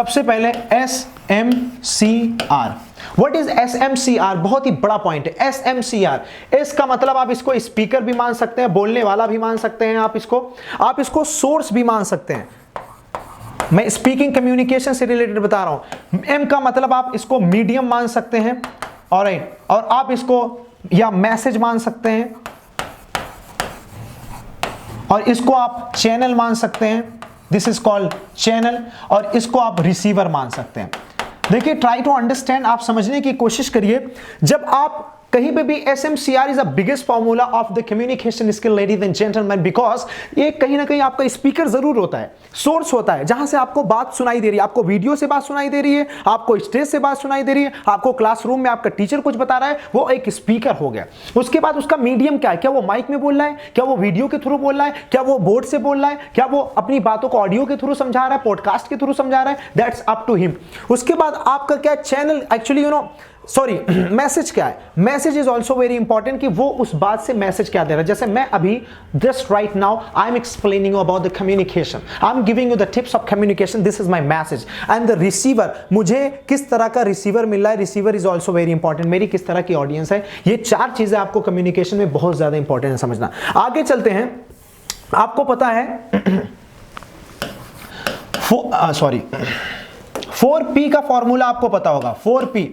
सबसे पहले SMCR। What is SMCR? बहुत ही बड़ा पॉइंट है। SMCR, एस का मतलब आप इसको स्पीकर भी मान सकते हैं, बोलने वाला भी मान सकते हैं, आप इसको सोर्स भी मान सकते हैं। मैं स्पीकिंग कम्युनिकेशन से रिलेटेड बता रहा हूं। एम का मतलब आप इसको मीडियम मान सकते हैं, ऑलराइट, और आप इसको या मैसेज मान सकते हैं, और इसको आप चैनल मान सकते हैं, दिस इज कॉल्ड चैनल, और इसको आप रिसीवर मान सकते हैं। देखिए, ट्राई टू अंडरस्टैंड, आप समझने की कोशिश करिए। जब आप कहीं पे भी SMCR is the biggest formula of the communication skill, ladies and gentleman, because ये कहीं ना कहीं आपका स्पीकर जरूर होता है, सोर्स होता है, जहां से आपको बात सुनाई दे रही है। आपको वीडियो से बात सुनाई दे रही है, आपको स्टेज से बात सुनाई दे रही है, आपको क्लासरूम में आपका टीचर कुछ बता रहा है, वो एक स्पीकर हो गया। उसके बाद उसका मीडियम क्या है? क्या वो माइक में बोल रहा है, क्या वो वीडियो के थ्रू बोल रहा है, क्या वो बोर्ड से बोल रहा है, क्या वो अपनी बातों को ऑडियो के थ्रू समझा रहा है, पॉडकास्ट के थ्रू समझा रहा है, दैट्स अप टू हिम। उसके बाद आपका क्या चैनल, एक्चुअली मैसेज क्या है? Message is also very important, कि वो उस बात से मैसेज क्या दे रहा है। जैसे मैं अभी just right now I am explaining about the communication, I am giving you the tips of communication, this is my message. And the receiver, मुझे किस तरह का रिसीवर मिल रहा है, receiver is also very important, मेरी किस तरह की ऑडियंस है। ये चार चीजें आपको कम्युनिकेशन में बहुत ज्यादा इंपॉर्टेंट है समझना। आगे चलते हैं। आपको पता है 4P का फॉर्मूला आपको पता होगा। 4P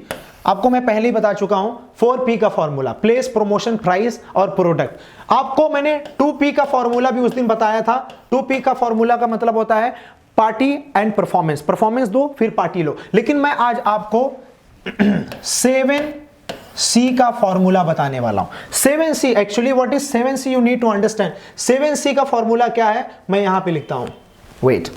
आपको मैं पहले ही बता चुका हूं। 4P का फॉर्मूला, प्लेस, प्रमोशन, प्राइस और प्रोडक्ट। आपको मैंने 2P का फॉर्मूला भी उस दिन बताया था। 2P का फॉर्मूला का मतलब होता है पार्टी एंड परफॉर्मेंस। परफॉर्मेंस दो फिर पार्टी लो। लेकिन मैं आज आपको 7C का फॉर्मूला बताने वाला हूं। 7C, actually what is 7C, you need to understand. 7C का फॉर्मूला क्या है, मैं यहां पे लिखता हूं, wait.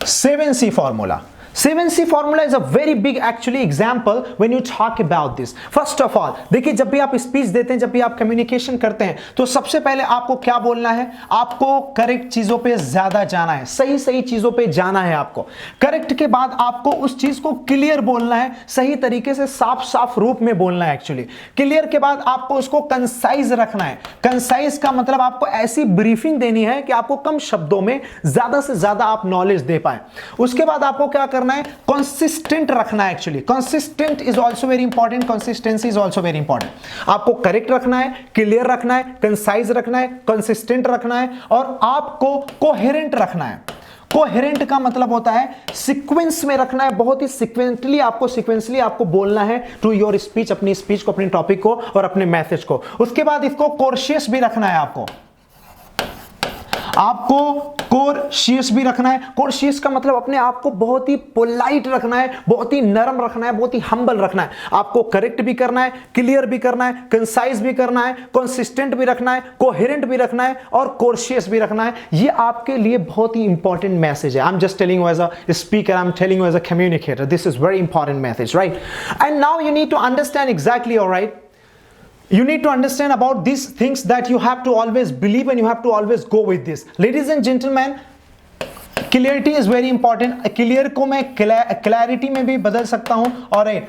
7C formula. 7C formula is a very big actually example when you talk about this. First of all, देखिए, जब भी आप स्पीच देते हैं, जब भी आप कम्युनिकेशन करते हैं, तो सबसे पहले आपको क्या बोलना है? आपको करेक्ट चीजों पे ज्यादा जाना है, सही सही चीजों पे जाना है आपको। करेक्ट के बाद आपको उस चीज को क्लियर बोलना है, सही तरीके से साफ साफ रूप में बोलना है। एक्चुअली क्लियर के बाद आपको उसको कंसाइज रखना है। कंसाइज का मतलब आपको ऐसी ब्रीफिंग देनी है कि आपको कम शब्दों में ज्यादा से ज्यादा आप नॉलेज दे पाए। उसके बाद आपको क्या करना है? कंसिस्टेंट रखना है। Actually consistent is also very important, consistency is also very important. आपको करेक्ट रखना है, क्लियर रखना है, कंसाइज रखना है, कंसिस्टेंट रखना है, और आपको कोहेरेंट रखना है। कोहेरेंट का मतलब होता है सीक्वेंस में रखना है, बहुत ही सीक्वेंसली आपको बोलना है टू योर स्पीच, अपनी स्पीच को, अपने टॉपिक को और अपने मैसेज को। उसके बाद इसको कोर्शियस भी रखना है। आपको कोर्शियस भी रखना है। कोर्शियस का मतलब अपने आप को बहुत ही पोलाइट रखना है, बहुत ही नरम रखना है, बहुत ही हम्बल रखना है। आपको करेक्ट भी करना है, क्लियर भी करना है, कंसाइज भी करना है, कंसिस्टेंट भी रखना है, कोहेरेंट भी रखना है और कोर्शियस भी रखना है। ये आपके लिए बहुत ही इंपॉर्टेंट मैसेज है। I am just telling you as a speaker, I am telling you as a communicator, this is very important message, right? And now you need to understand exactly, alright, you need to understand about these things that you have to always believe and you have to always go with this. Ladies and gentlemen, clarity is very important. Clear को मैं clarity में भी बदल सकता हूं,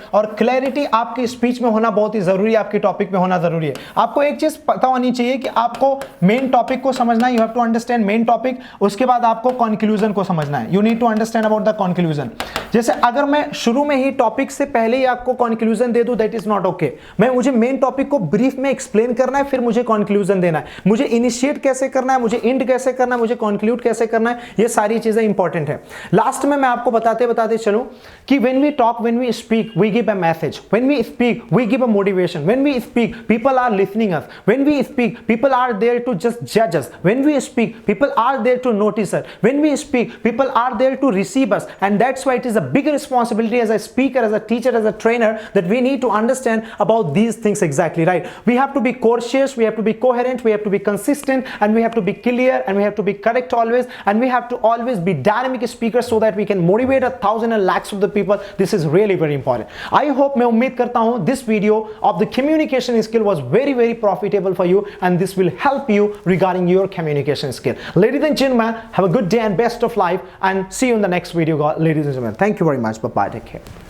और clarity आपके speech में होना बहुत ही जरूरी है, आपके टॉपिक में होना जरूरी है। आपको एक चीज पता होनी चाहिए कि आपको मेन टॉपिक को समझना है, you have to understand main topic. उसके बाद आपको कंक्लूजन को समझना है, you need to understand about the conclusion. जैसे अगर मैं शुरू में ही टॉपिक से पहले ही आपको कंक्लूजन दे दूं, दैट इज नॉट ओके। मुझे मेन टॉपिक को ब्रीफ में एक्सप्लेन करना है, फिर मुझे कंक्लूजन देना है, मुझे इनिशिएट कैसे करना है, मुझे एंड कैसे करना है, मुझे कंक्लूड कैसे करना है, ये सारी चीजें इंपॉर्टेंट है। लास्ट में मैं आपको बताते बताते चलूं कि when we talk, when we speak, we give a message. When we speak, we give a motivation. When we speak, people are listening us. When we speak, people are there to just judge us. When we speak, people are there to notice us. When we speak, people are there to receive us. And that's why it is a big responsibility as a speaker, as a teacher, as a trainer, that we need to understand about these things exactly, right? We have to be cautious, we have to be coherent, we have to be consistent, and we have to be clear, and we have to be correct always, and we have to always be dynamic speakers so that we can motivate 1,000 and lakhs of the people. This is really very important. I hope, मैं उम्मीद करता हूं this video of the communication skill was very very profitable for you, and this will help you regarding your communication skill. Ladies and gentlemen, have a good day and best of life, and see you in the next video, ladies and gentlemen. Thank you very much. Bye bye. Take care.